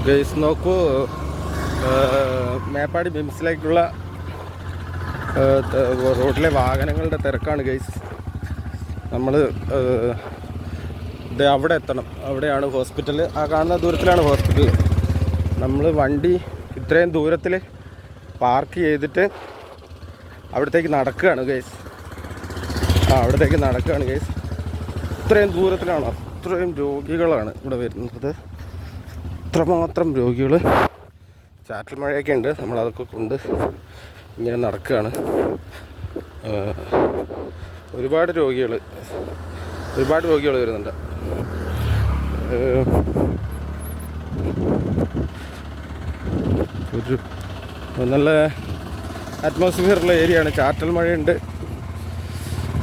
Guys നോക്കൂ, മേപ്പാടി ബിംസിലേക്കുള്ള റോഡിലെ വാഹനങ്ങളുടെ തിരക്കാണ് ഗൈസ്. നമ്മൾ അവിടെ എത്തണം. അവിടെയാണ് ഹോസ്പിറ്റൽ. ആ കാണുന്ന ദൂരത്തിലാണ് ഹോസ്പിറ്റൽ. നമ്മൾ വണ്ടി ഇത്രയും ദൂരത്തിൽ പാർക്ക് ചെയ്തിട്ട് അവിടത്തേക്ക് നടക്കുകയാണ് ഗൈസ്. അവിടത്തേക്ക് നടക്കുകയാണ് ഗൈസ്. ഇത്രയും ദൂരത്തിലാണ്. അത്രയും രോഗികളാണ് ഇവിടെ വരുന്നത്. അത്രമാത്രം രോഗികൾ. ചാറ്റൽ മഴയൊക്കെ ഉണ്ട്. നമ്മളതൊക്കെ കൊണ്ട് ഇങ്ങനെ നടക്കുകയാണ്. ഒരുപാട് രോഗികൾ വരുന്നുണ്ട്. ഒരു നല്ല അറ്റ്മോസ്ഫിയറുള്ള ഏരിയയാണ്. ചാറ്റൽ മഴയുണ്ട്.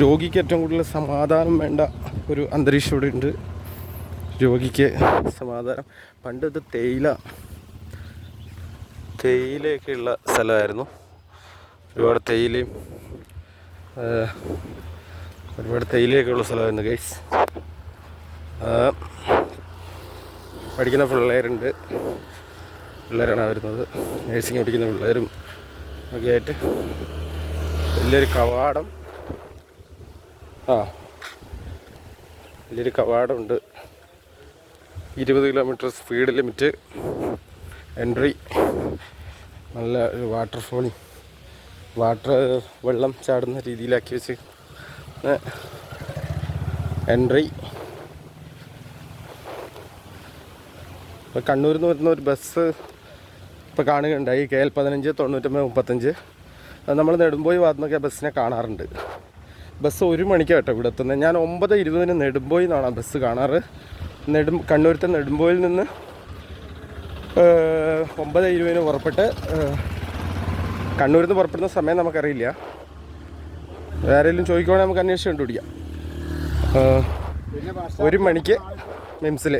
രോഗിക്ക് ഏറ്റവും കൂടുതൽ സമാധാനം വേണ്ട ഒരു അന്തരീക്ഷം ഇവിടെ ഉണ്ട്. രോഗിക്ക് സമാധാനം. പണ്ട് ഇത് തേയിലയൊക്കെയുള്ള സ്ഥലമായിരുന്നു. ഒരുപാട് തേയിലയൊക്കെ ഉള്ള സ്ഥലമായിരുന്നു ഗൈസ്. പഠിക്കുന്ന പിള്ളേരാണ് വരുന്നത്. നേഴ്സിംഗ് പഠിക്കുന്ന പിള്ളേരും ഒക്കെ ആയിട്ട് വലിയൊരു കവാടം. വലിയൊരു കവാടമുണ്ട്. 20 കിലോമീറ്റർ സ്പീഡ് ലിമിറ്റ്. എൻട്രി. നല്ല ഒരു വെള്ളം ചാടുന്ന രീതിയിലാക്കി വെച്ച് എൻട്രി. ഇപ്പോൾ കണ്ണൂരിൽ നിന്ന് വരുന്ന ഒരു ബസ് ഇപ്പോൾ കാണുകയുണ്ടായി. KL 15 99 35. അത് നമ്മൾ നെടുമ്പോയി ഭാഗത്തുനിന്നൊക്കെ ബസ്സിനെ കാണാറുണ്ട്. ബസ് 1 മണിക്കാണ് കേട്ടോ ഇവിടെ എത്തുന്നത്. ഞാൻ 9:20 നെടുമ്പോയി നിന്നാണ് ആ ബസ് കാണാറ്. കണ്ണൂരത്തെ നെടുമ്പോയിൽ നിന്ന് 9:20 പുറപ്പെട്ട് കണ്ണൂരിൽ നിന്ന് പുറപ്പെടുന്ന സമയം നമുക്കറിയില്ല. ആരെങ്കിലും ചോദിക്കുവാണെങ്കിൽ നമുക്ക് അന്വേഷിച്ച് കണ്ടുപിടിക്കാം. 1 മണിക്ക് മിംസിൽ,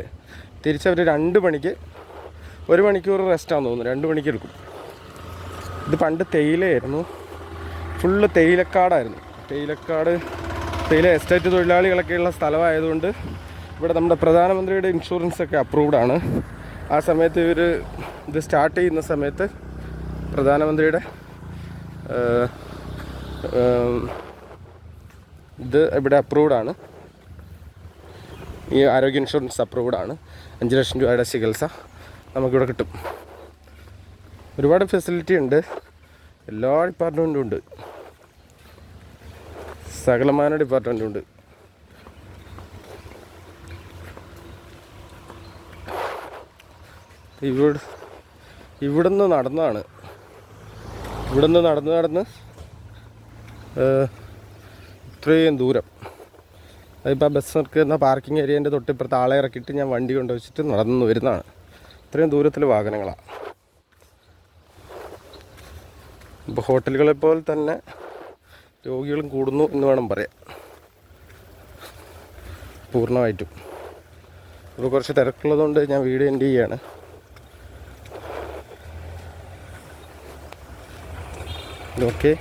തിരിച്ചവർ 2 മണിക്ക്, 1 മണിക്കൂർ റെസ്റ്റാണെന്ന് തോന്നുന്നു. 2 മണിക്ക് എടുക്കും. ഇത് പണ്ട് തേയിലയായിരുന്നു. ഫുള്ള് തേയിലക്കാടായിരുന്നു. തേയില എസ്റ്റേറ്റ് തൊഴിലാളികളൊക്കെയുള്ള സ്ഥലമായതുകൊണ്ട് ഇവിടെ നമ്മുടെ പ്രധാനമന്ത്രിയുടെ ഇൻഷുറൻസൊക്കെ അപ്രൂവ്ഡാണ്. ആ സമയത്ത് ഇത് സ്റ്റാർട്ട് ചെയ്യുന്ന സമയത്ത് പ്രധാനമന്ത്രിയുടെ ഇത് ഇവിടെ അപ്രൂവ്ഡാണ്. ഈ ആരോഗ്യ ഇൻഷുറൻസ് അപ്രൂവ്ഡാണ്. 5 ലക്ഷം രൂപയുടെ ചികിത്സ നമുക്കിവിടെ കിട്ടും. ഒരുപാട് ഫെസിലിറ്റി ഉണ്ട്. എല്ലാ ഡിപ്പാർട്ട്മെൻറ്റും ഉണ്ട്. സകലമാന ഡിപ്പാർട്ട്മെൻറ്റും ഉണ്ട്. ഇവിടുന്ന് നടന്ന് ഇത്രയും ദൂരം. അതിപ്പോൾ ബസ് നിൽക്കുന്ന പാർക്കിംഗ് ഏരിയേൻ്റെ തൊട്ടിപ്പുറത്ത് ആളെ ഇറക്കിയിട്ട് ഞാൻ വണ്ടി കൊണ്ടുവച്ചിട്ട് നടന്നു വരുന്നതാണ്. ഇത്രയും ദൂരത്തിൽ വാഹനങ്ങളാണ്. ഇപ്പോൾ ഹോട്ടലുകളെ പോലെ തന്നെ രോഗികളും കൂടുന്നു എന്ന് വേണം പറയാൻ, പൂർണ്ണമായിട്ടും. ഇപ്പോൾ കുറച്ച് തിരക്കുള്ളതുകൊണ്ട് ഞാൻ വീഡിയോ എൻഡ് ചെയ്യുകയാണ്. ഓക്കെ.